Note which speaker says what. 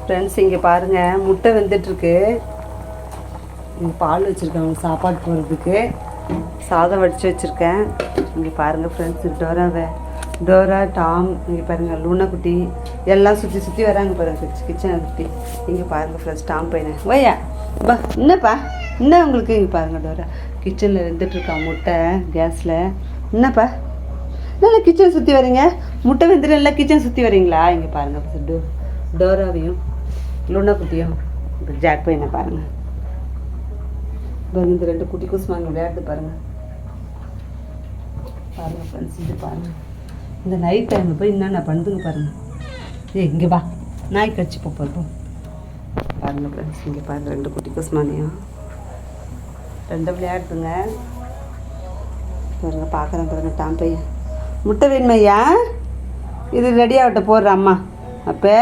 Speaker 1: Friends இங்கே பாருங்கள், முட்டை வெந்துட்டுருக்கு. இங்கே பால் வச்சுருக்கேன் அவங்களுக்கு சாப்பாடு போடுறதுக்கு. சாதம் வடித்து வச்சுருக்கேன். இங்கே பாருங்கள் ஃப்ரெண்ட்ஸ், டோரா டாம், இங்கே பாருங்கள் லூனா குட்டி எல்லாம் சுற்றி வராங்க பாருங்கள் கிச்சனை சுற்றி. இங்கே பாருங்கள் ஃப்ரெண்ட்ஸ், டாம் பையனை ஓய்யா பா என்னப்பா என்ன உங்களுக்கு. இங்கே பாருங்கள் டோரா கிச்சனில் வெந்துட்டுருக்கா முட்டை கேஸில். என்னப்பா நல்லா கிச்சன் சுற்றி வரீங்க, முட்டை வெந்துட்டு நல்லா கிச்சன் சுற்றி வரீங்களா. இங்கே பாருங்கள் டோராவையும் லூனா குட்டியும் ஜாக் பையனை பாருங்கள். இந்த 2 குட்டி குசுமாங்க விளையாட்டு பாருங்கள். பாருங்கள் ஃப்ரெண்ட்ஸ், இது பாருங்கள் இந்த நைட் டைமில் போய் என்னென்ன பண்ணுதுங்க பாருங்கள். இங்கே வா நாய் கடிச்சு போப்போம். பாருங்கள் ஃப்ரெண்ட்ஸ், இங்கே பாருங்கள் 2 குட்டி குசுமானையும் 2 விளையாடுதுங்க பாருங்கள். பார்க்குறேன் பாருங்கள் டாம் பையன். முட்டை வேணுமையா? இது ரெடியாகிட்ட போடுற அம்மா அப்போ